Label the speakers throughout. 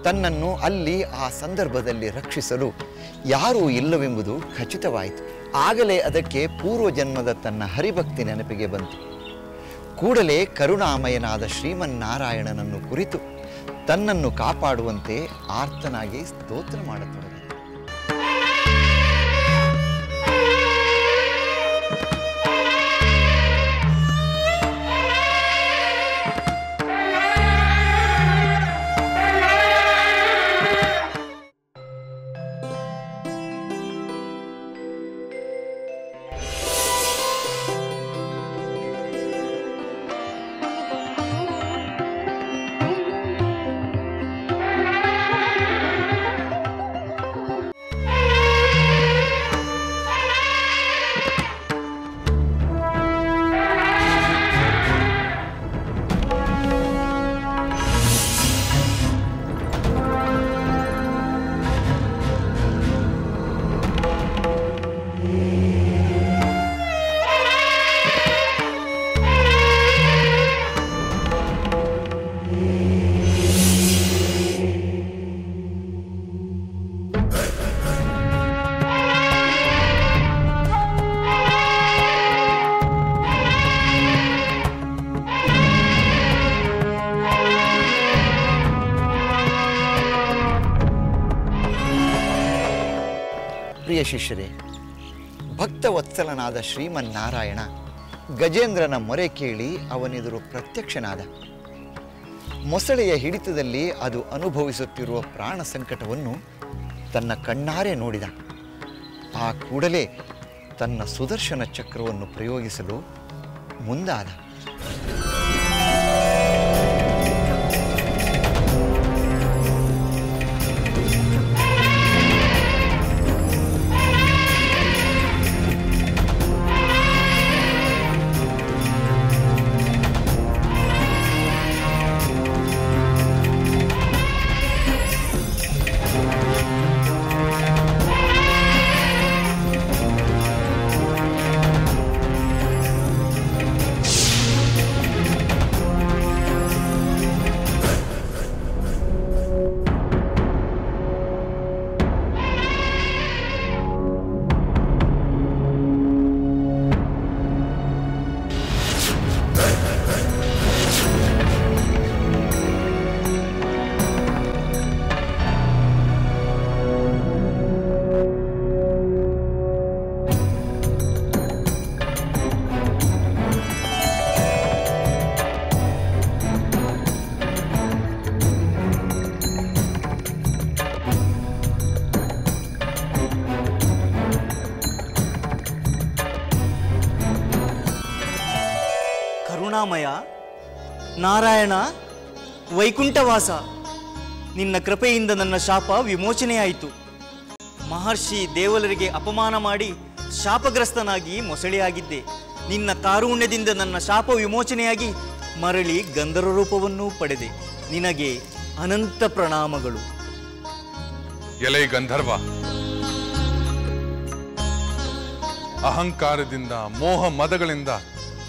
Speaker 1: ತನ್ನನ್ನು ಅಲ್ಲಿ ಆ ಸಂದರ್ಭದಲ್ಲಿ ರಕ್ಷಿಸಲು ಯಾರೂ ಇಲ್ಲವೆಂಬುದು ಖಚಿತವಾಯಿತು. ಆಗಲೇ ಅದಕ್ಕೆ ಪೂರ್ವಜನ್ಮದ ತನ್ನ ಹರಿಭಕ್ತಿ ನೆನಪಿಗೆ ಬಂತು. ಕೂಡಲೇ ಕರುಣಾಮಯನಾದ ಶ್ರೀಮನ್ನಾರಾಯಣನನ್ನು ಕುರಿತು ತನ್ನನ್ನು ಕಾಪಾಡುವಂತೆ ಆರ್ತನಾಗಿ ಸ್ತೋತ್ರ ಮಾಡತೊಡಗಿದ. ಪ್ರಿಯ ಶಿಷ್ಯರೇ, ಭಕ್ತವತ್ಸಲನಾದ ಶ್ರೀಮನ್ನಾರಾಯಣ ಗಜೇಂದ್ರನ ಮೊರೆ ಕೇಳಿ ಅವನೆದುರು ಪ್ರತ್ಯಕ್ಷನಾದ. ಮೊಸಳೆಯ ಹಿಡಿತದಲ್ಲಿ ಅದು ಅನುಭವಿಸುತ್ತಿರುವ ಪ್ರಾಣ ಸಂಕಟವನ್ನು ತನ್ನ ಕಣ್ಣಾರೆ ನೋಡಿದ. ಆ ಕೂಡಲೇ ತನ್ನ ಸುದರ್ಶನ ಚಕ್ರವನ್ನು ಪ್ರಯೋಗಿಸಲು ಮುಂದಾದ.
Speaker 2: ಕರುಣಾಮಯ ನಾರಾಯಣ, ವೈಕುಂಠವಾಸ, ನಿನ್ನ ಕೃಪೆಯಿಂದ ನನ್ನ ಶಾಪ ವಿಮೋಚನೆಯಾಯಿತು. ಮಹರ್ಷಿ ದೇವಲರಿಗೆ ಅಪಮಾನ ಮಾಡಿ ಶಾಪಗ್ರಸ್ತನಾಗಿ ಮೊಸಳೆಯಾಗಿದ್ದೆ. ನಿನ್ನ ಕಾರುಣ್ಯದಿಂದ ನನ್ನ ಶಾಪ ವಿಮೋಚನೆಯಾಗಿ ಮರಳಿ ಗಂಧರ್ವ ರೂಪವನ್ನು ಪಡೆದೆ. ನಿನಗೆ ಅನಂತ ಪ್ರಣಾಮಗಳು.
Speaker 3: ಎಲೈ ಗಂಧರ್ವ, ಅಹಂಕಾರದಿಂದ ಮೋಹ ಮದಗಳಿಂದ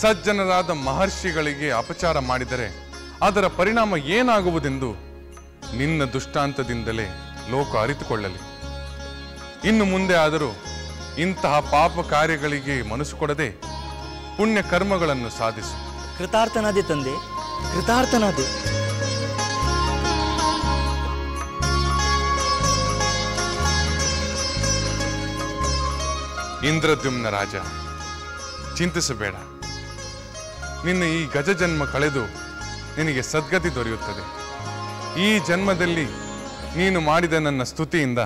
Speaker 3: ಸಜ್ಜನರಾದ ಮಹರ್ಷಿಗಳಿಗೆ ಅಪಚಾರ ಮಾಡಿದರೆ ಅದರ ಪರಿಣಾಮ ಏನಾಗುವುದೆಂದು ನಿನ್ನ ದುಷ್ಟಾಂತದಿಂದಲೇ ಲೋಕ ಅರಿತುಕೊಳ್ಳಲಿ. ಇನ್ನು ಮುಂದೆ ಆದರೂ ಇಂತಹ ಪಾಪ ಕಾರ್ಯಗಳಿಗೆ ಮನಸ್ಸು ಕೊಡದೆ ಪುಣ್ಯ ಕರ್ಮಗಳನ್ನು ಸಾಧಿಸು.
Speaker 2: ಕೃತಾರ್ಥನಾದೆ ತಂದೆ, ಕೃತಾರ್ಥನಾದೆ.
Speaker 3: ಇಂದ್ರದ್ಯುಮ್ನ ರಾಜ, ಚಿಂತಿಸಬೇಡ. ನಿನ್ನ ಈ ಗಜ ಜನ್ಮ ಕಳೆದು ನಿನಗೆ ಸದ್ಗತಿ ದೊರೆಯುತ್ತದೆ. ಈ ಜನ್ಮದಲ್ಲಿ ನೀನು ಮಾಡಿದ ನನ್ನ ಸ್ತುತಿಯಿಂದ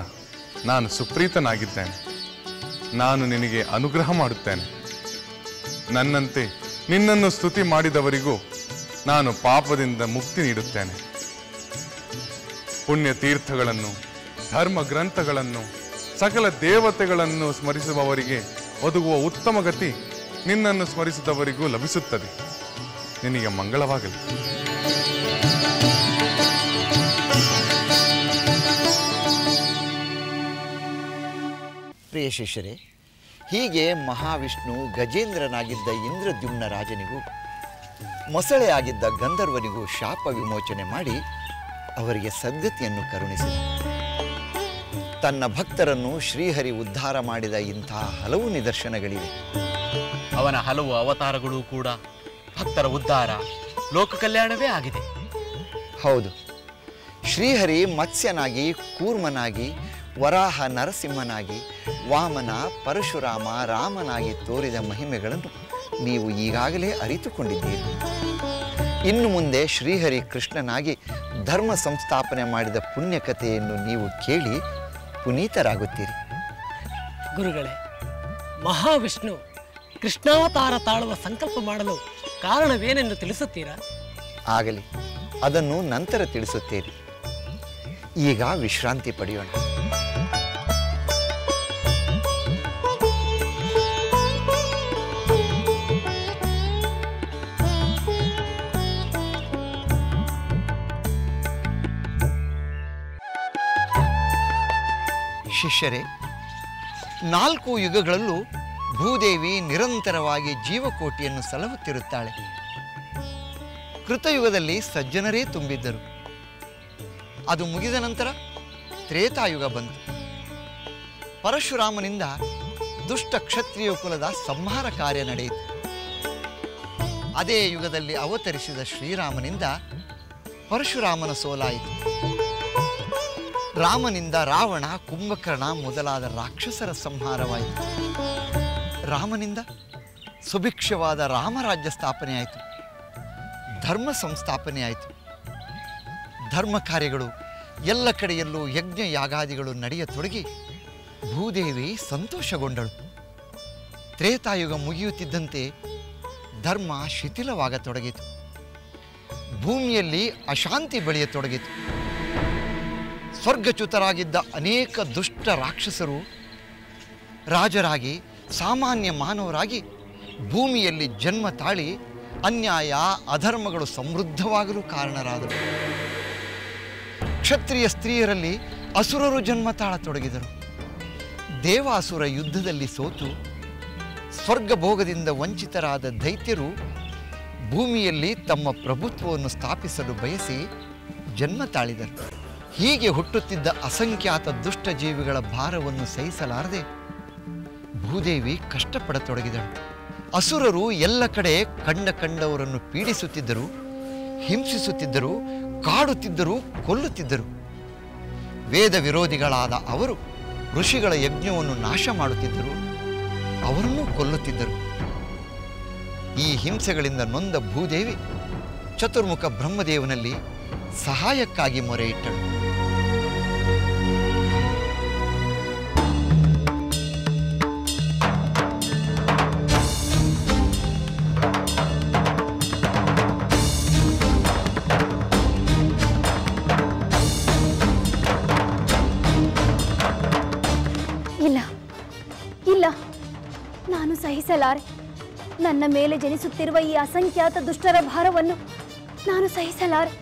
Speaker 3: ನಾನು ಸುಪ್ರೀತನಾಗಿದ್ದೇನೆ. ನಾನು ನಿನಗೆ ಅನುಗ್ರಹ ಮಾಡುತ್ತೇನೆ. ನನ್ನಂತೆ ನಿನ್ನನ್ನು ಸ್ತುತಿ ಮಾಡಿದವರಿಗೂ ನಾನು ಪಾಪದಿಂದ ಮುಕ್ತಿ ನೀಡುತ್ತೇನೆ. ಪುಣ್ಯ ತೀರ್ಥಗಳನ್ನು, ಧರ್ಮ ಗ್ರಂಥಗಳನ್ನು, ಸಕಲ ದೇವತೆಗಳನ್ನು ಸ್ಮರಿಸುವವರಿಗೆ ಒದಗುವ ಉತ್ತಮ ಗತಿ ನಿನ್ನನ್ನು ಸ್ಮರಿಸಿದವರಿಗೂ ಲಭಿಸುತ್ತದೆ. ನಿನಗೆ ಮಂಗಳವಾಗಲಿ.
Speaker 1: ಪ್ರಿಯ ಶಿಷ್ಯರೇ, ಹೀಗೆ ಮಹಾವಿಷ್ಣು ಗಜೇಂದ್ರನಾಗಿದ್ದ ಇಂದ್ರದ್ಯುಮ್ನ ರಾಜನಿಗೂ ಮೊಸಳೆಯಾಗಿದ್ದ ಗಂಧರ್ವನಿಗೂ ಶಾಪ ವಿಮೋಚನೆ ಮಾಡಿ ಅವರಿಗೆ ಸದ್ಗತಿಯನ್ನು ಕರುಣಿಸಿದ. ತನ್ನ ಭಕ್ತರನ್ನು ಶ್ರೀಹರಿ ಉದ್ಧಾರ ಮಾಡಿದ ಇಂಥ ಹಲವು ನಿದರ್ಶನಗಳಿವೆ.
Speaker 4: ಅವನ ಹಲವು ಅವತಾರಗಳು ಕೂಡ ಭಕ್ತರ ಉದ್ಧಾರ, ಲೋಕ ಕಲ್ಯಾಣವೇ ಆಗಿದೆ.
Speaker 1: ಹೌದು, ಶ್ರೀಹರಿ ಮತ್ಸ್ಯನಾಗಿ, ಕೂರ್ಮನಾಗಿ, ವರಾಹ ನರಸಿಂಹನಾಗಿ, ವಾಮನ, ಪರಶುರಾಮ, ರಾಮನಾಗಿ ತೋರಿದ ಮಹಿಮೆಗಳನ್ನು ನೀವು ಈಗಾಗಲೇ ಅರಿತುಕೊಂಡಿದ್ದೀರಿ. ಇನ್ನು ಮುಂದೆ ಶ್ರೀಹರಿ ಕೃಷ್ಣನಾಗಿ ಧರ್ಮ ಸಂಸ್ಥಾಪನೆ ಮಾಡಿದ ಪುಣ್ಯಕಥೆಯನ್ನು ನೀವು ಕೇಳಿ ಪುನೀತರಾಗುತ್ತೀರಿ.
Speaker 5: ಗುರುಗಳೇ, ಮಹಾವಿಷ್ಣು ಕೃಷ್ಣಾವತಾರ ತಾಳುವ ಸಂಕಲ್ಪ ಮಾಡಲು ಕಾರಣವೇನೆಂದು ತಿಳಿಸುತ್ತೀರಾ?
Speaker 1: ಆಗಲಿ, ಅದನ್ನು ನಂತರ ತಿಳಿಸುತ್ತೇನೆ. ಈಗ ವಿಶ್ರಾಂತಿ ಪಡೆಯೋಣ. ಶಿಷ್ಯರೇ, 4 ಯುಗಗಳಲ್ಲೂ ಭೂದೇವಿ ನಿರಂತರವಾಗಿ ಜೀವಕೋಟಿಯನ್ನು ಸಲಹುತ್ತಿರುತ್ತಾಳೆ. ಕೃತಯುಗದಲ್ಲಿ ಸಜ್ಜನರೇ ತುಂಬಿದ್ದರು. ಅದು ಮುಗಿದ ನಂತರ ತ್ರೇತಾಯುಗ ಬಂತು. ಪರಶುರಾಮನಿಂದ ದುಷ್ಟ ಕ್ಷತ್ರಿಯ ಕುಲದ ಸಂಹಾರ ಕಾರ್ಯ ನಡೆಯಿತು. ಅದೇ ಯುಗದಲ್ಲಿ ಅವತರಿಸಿದ ಶ್ರೀರಾಮನಿಂದ ಪರಶುರಾಮನ ಸೋಲಾಯಿತು. ರಾಮನಿಂದ ರಾವಣ, ಕುಂಭಕರ್ಣ ಮೊದಲಾದ ರಾಕ್ಷಸರ ಸಂಹಾರವಾಯಿತು. ರಾಮನಿಂದ ಸುಭಿಕ್ಷವಾದ ರಾಮರಾಜ್ಯ ಸ್ಥಾಪನೆಯಾಯಿತು. ಧರ್ಮ ಸಂಸ್ಥಾಪನೆಯಾಯಿತು. ಧರ್ಮ ಕಾರ್ಯಗಳು ಎಲ್ಲ ಕಡೆಯಲ್ಲೂ ಯಜ್ಞ ಯಾಗಾದಿಗಳು ನಡೆಯತೊಡಗಿ ಭೂದೇವಿ ಸಂತೋಷಗೊಂಡಳು. ತ್ರೇತಾಯುಗ ಮುಗಿಯುತ್ತಿದ್ದಂತೆ ಧರ್ಮ ಶಿಥಿಲವಾಗತೊಡಗಿತು. ಭೂಮಿಯಲ್ಲಿ ಅಶಾಂತಿ ಬೆಳೆಯತೊಡಗಿತು. ಸ್ವರ್ಗಚ್ಯುತರಾಗಿದ್ದ ಅನೇಕ ದುಷ್ಟ ರಾಕ್ಷಸರು ರಾಜರಾಗಿ, ಸಾಮಾನ್ಯ ಮಾನವರಾಗಿ ಭೂಮಿಯಲ್ಲಿ ಜನ್ಮ ತಾಳಿ ಅನ್ಯಾಯ, ಅಧರ್ಮಗಳು ಸಮೃದ್ಧವಾಗಲು ಕಾರಣರಾದರು. ಕ್ಷತ್ರಿಯ ಸ್ತ್ರೀಯರಲ್ಲಿ ಅಸುರರು ಜನ್ಮ ತಾಳತೊಡಗಿದರು. ದೇವಾಸುರ ಯುದ್ಧದಲ್ಲಿ ಸೋತು ಸ್ವರ್ಗ ಭೋಗದಿಂದ ವಂಚಿತರಾದ ದೈತ್ಯರು ಭೂಮಿಯಲ್ಲಿ ತಮ್ಮ ಪ್ರಭುತ್ವವನ್ನು ಸ್ಥಾಪಿಸಲು ಬಯಸಿ ಜನ್ಮ ತಾಳಿದರು. ಹೀಗೆ ಹುಟ್ಟುತ್ತಿದ್ದ ಅಸಂಖ್ಯಾತ ದುಷ್ಟ ಜೀವಿಗಳ ಭಾರವನ್ನು ಸಹಿಸಲಾರದೆ ಭೂದೇವಿ ಕಷ್ಟಪಡತೊಡಗಿದಳು. ಅಸುರರು ಎಲ್ಲ ಕಡೆ ಕಂಡವರನ್ನು ಪೀಡಿಸುತ್ತಿದ್ದರು, ಹಿಂಸಿಸುತ್ತಿದ್ದರು, ಕಾಡುತ್ತಿದ್ದರು, ಕೊಲ್ಲುತ್ತಿದ್ದರು. ವೇದ ವಿರೋಧಿಗಳಾದ ಅವರು ಋಷಿಗಳ ಯಜ್ಞವನ್ನು ನಾಶ ಮಾಡುತ್ತಿದ್ದರು, ಅವರನ್ನೂ ಕೊಲ್ಲುತ್ತಿದ್ದರು. ಈ ಹಿಂಸೆಗಳಿಂದ ನೊಂದ ಭೂದೇವಿ ಚತುರ್ಮುಖ ಬ್ರಹ್ಮದೇವನಲ್ಲಿ ಸಹಾಯಕ್ಕಾಗಿ ಮೊರೆಯಿಟ್ಟಳು.
Speaker 6: ಇಲ್ಲ ಇಲ್ಲ, ನಾನು ಸಹಿಸಲಾರೆ. ನನ್ನ ಮೇಲೆ ಜನಿಸುತ್ತಿರುವ ಈ ಅಸಂಖ್ಯಾತ ದುಷ್ಟರ ಭಾರವನ್ನು ನಾನು ಸಹಿಸಲಾರೆ.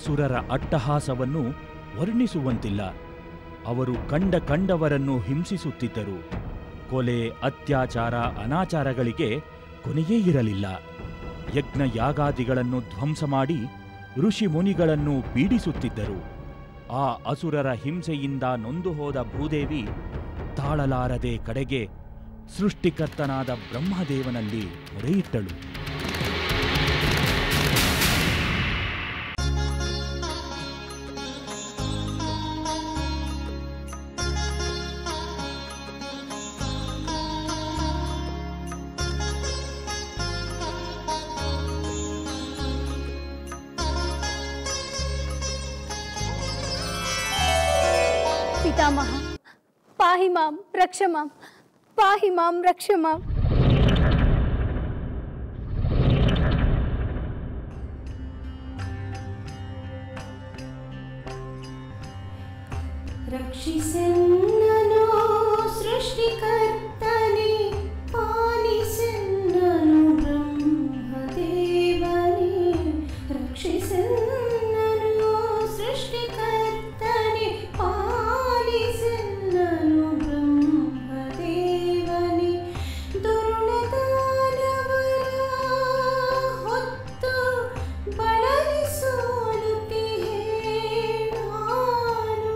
Speaker 7: ಅಸುರರ ಅಟ್ಟಹಾಸವನ್ನು ವರ್ಣಿಸುವಂತಿಲ್ಲ. ಅವರು ಕಂಡವರನ್ನು ಹಿಂಸಿಸುತ್ತಿದ್ದರು. ಕೊಲೆ, ಅತ್ಯಾಚಾರ, ಅನಾಚಾರಗಳಿಗೆ ಕೊನೆಯೇ ಇರಲಿಲ್ಲ. ಯಜ್ಞ ಯಾಗಾದಿಗಳನ್ನು ಧ್ವಂಸ ಮಾಡಿ ಋಷಿ ಮುನಿಗಳನ್ನು ಪೀಡಿಸುತ್ತಿದ್ದರು. ಆ ಅಸುರರ ಹಿಂಸೆಯಿಂದ ನೊಂದು ಹೋದ ಭೂದೇವಿ ತಾಳಲಾರದೆ ಕಡೆಗೆ ಸೃಷ್ಟಿಕರ್ತನಾದ ಬ್ರಹ್ಮದೇವನಲ್ಲಿ ಮೊರೆಯಿಟ್ಟಳು.
Speaker 6: पितामह पाहि मां रक्ष मां, पाहि मां रक्ष मां।
Speaker 8: रक्षिसेन्ननु सृष्टिकर्तने, पालिसेन्ननु ब्रह्मदेवने। रक्षिसेन्ननु सृष्टिकर्तने, पालिसेन्ननु ब्रह्मदेवने। दुर्णदानवर ಹೊತ್ತು ಬಳಲಿಸೋಲುತ್ತಿಹೆ ನಾನು,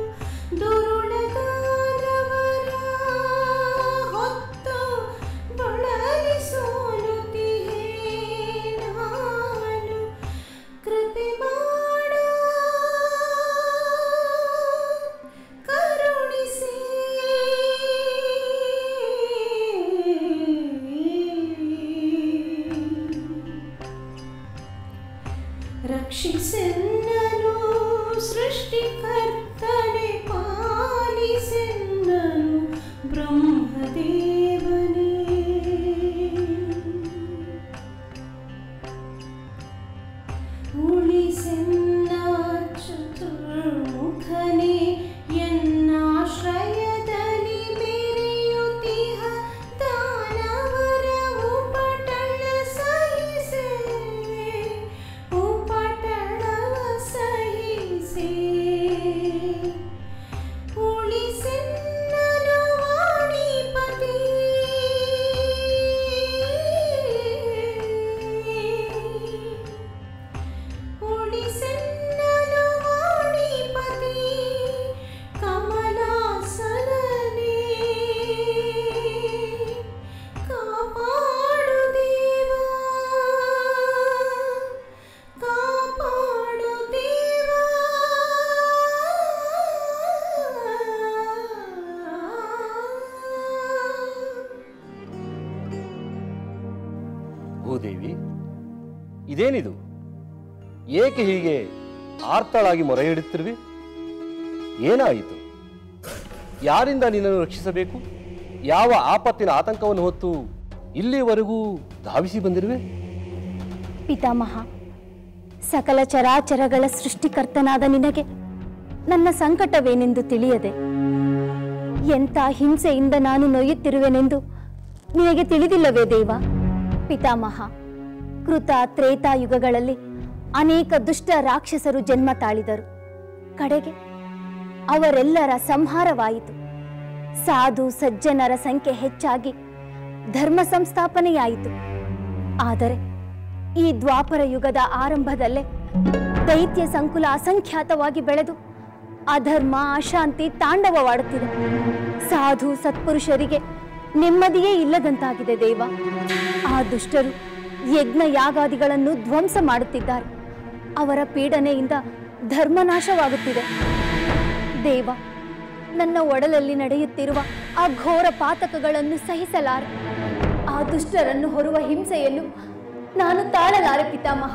Speaker 8: ದುರುಳದಾನವರ ಹೊತ್ತು ಬಳಲಿಸೋಲುತ್ತಿಹೆ ನಾನು, ಕೃಪೆ ಮಾಡ ಕರುಣಿಸಿ ರಕ್ಷಿಸೆನ್ನನು ಸೃಷ್ಟಿಕರ್ತನೆ, ಪಾಲಿಸೆನ್ನನು ಬ್ರಹ್ಮದೇವನೇ। ಉಳಿಸೆನ್ನ ಚತುರ್ಮುಖನೇ, ಎನ್ನಾಶ್ರಯದಲ್ಲಿ ಮೆರೆಯುತ್ತಿಹ ದಾನವರ ಉಪಟಳ ಸಹಿಸೆ, ಉಪಟಳವ ಸಹಿಸೆ। ಉಳಿಸೆನ್ನನು ವಾಣಿಪತಿ, ಉಳಿಸೆನ್ನನು ವಾಣಿಪತಿ, ಕಮಲಾಸನನೇ ಕಾಪಾಡು ದೇವಾ, ಕಾಪಾಡು ದೇವಾ।
Speaker 9: ಭೂದೇವಿ, ಇದೇನಿದು? ಏಕೆ ಹೀಗೆ ಆರ್ತಳಾಗಿ ಮೊರೆ ಇಡುತ್ತಿರುವೆ? ಏನಾಯಿತು? ಯಾರಿಂದ ನಿನ್ನನ್ನು ರಕ್ಷಿಸಬೇಕು? ಯಾವ ಆಪತ್ತಿನ ಆತಂಕವನ್ನು ಹೊತ್ತು ಇಲ್ಲಿವರೆಗೂ ಧಾವಿಸಿ ಬಂದಿರುವೆ?
Speaker 6: ಪಿತಾಮಹ, ಸಕಲ ಚರಾಚರಗಳ ಸೃಷ್ಟಿಕರ್ತನಾದ ನಿನಗೆ ನನ್ನ ಸಂಕಟವೇನೆಂದು ತಿಳಿಯದೆ ಎಂಥ ಹಿಂಸೆಯಿಂದ ನಾನು ನೋಯುತ್ತಿರುವೆನೆಂದು ನಿನಗೆ ತಿಳಿದಿಲ್ಲವೇ ದೇವ? ಪಿತಾಮಹ, ಕೃತ ತ್ರೇತಾಯುಗಗಳಲ್ಲಿ ಅನೇಕ ದುಷ್ಟ ರಾಕ್ಷಸರು ಜನ್ಮ ತಾಳಿದರು. ಕಡೆಗೆ ಅವರೆಲ್ಲರ ಸಂಹಾರವಾಯಿತು. ಸಾಧು ಸಜ್ಜನರ ಸಂಖ್ಯೆ ಹೆಚ್ಚಾಗಿ ಧರ್ಮ ಸಂಸ್ಥಾಪನೆಯಾಯಿತು. ಆದರೆ ಈ ದ್ವಾಪರ ಯುಗದ ಆರಂಭದಲ್ಲೇ ದೈತ್ಯ ಸಂಕುಲ ಅಸಂಖ್ಯಾತವಾಗಿ ಬೆಳೆದು ಅಧರ್ಮ ಅಶಾಂತಿ ತಾಂಡವವಾಡುತ್ತಿದೆ. ಸಾಧು ಸತ್ಪುರುಷರಿಗೆ ನೆಮ್ಮದಿಯೇ ಇಲ್ಲದಂತಾಗಿದೆ ದೇವ. ಆ ದುಷ್ಟರು ಯಜ್ಞ ಯಾಗಾದಿಗಳನ್ನು ಧ್ವಂಸ ಮಾಡುತ್ತಿದ್ದಾರೆ. ಅವರ ಪೀಡನೆಯಿಂದ ಧರ್ಮನಾಶವಾಗುತ್ತಿದೆ. ದೇವ, ನನ್ನ ಒಡಲಲ್ಲಿ ನಡೆಯುತ್ತಿರುವ ಆ ಘೋರ ಪಾತಕಗಳನ್ನು ಸಹಿಸಲಾರೆ. ಆ ದುಷ್ಟರನ್ನು ಹೊರುವ ಹಿಂಸೆಯನ್ನು ನಾನು ತಾಳಲಾರೆ ಪಿತಾಮಹ.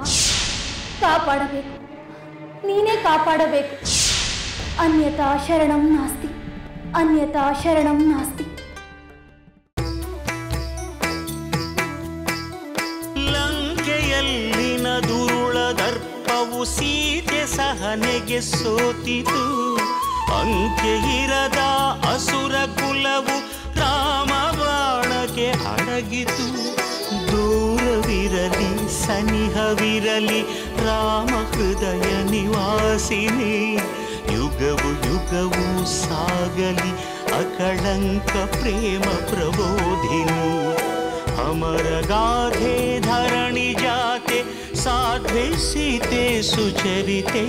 Speaker 6: ಕಾಪಾಡಬೇಕು, ನೀನೇ ಕಾಪಾಡಬೇಕು. ಅನ್ಯತಾ ಶರಣಂ ನಾಸ್ತಿ, ಅನ್ಯತಾ ಶರಣಂ ನಾಸ್ತಿ.
Speaker 2: ಲಂಕೆಯಲ್ಲಿನ ದುರುಳ ದರ್ಪವು ಸೀತೆ ಸಹನೆಗೆ ಸೋತಿತು. ಅಂಕೆಯಿರದ ಅಸುರ ಕುಲವು ರಾಮ ಬಾಣಕ್ಕೆ ಅಡಗಿತು. ದೂರವಿರಲಿ ಸನಿಹವಿರಲಿ ರಾಮ ಹೃದಯ ನಿವಾಸಿನಿ ಯುಗವು ಯುಗವು ಸಾಗಲಿ ಅಕಳಂಕ ಪ್ರೇಮ ಪ್ರಬೋಧಿನಿ ಅಮರ ಗಾಧೆ ಧರಣಿ ಜಾತೆ ಸಾಧ್ವೆ ಸೀತೆ ಸುಚರಿತೆ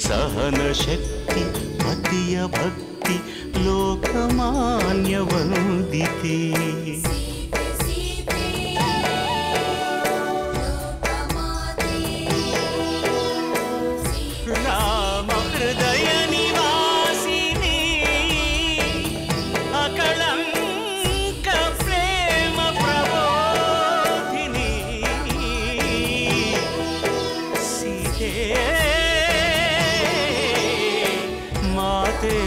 Speaker 2: ಸಹನ ಶಕ್ತಿ ಪತಿಯ ಭಕ್ತಿ ಲೋಕಮಾನ್ಯ ವಂದಿತೆ ರಾಮ ಹೃದಯ ನಿವಾಸಿನಿ ಅಕಳಂಕ ಪ್ರೇಮ ಪ್ರಬೋಧಿನಿ ಸೀತೆ ಮಾತೆ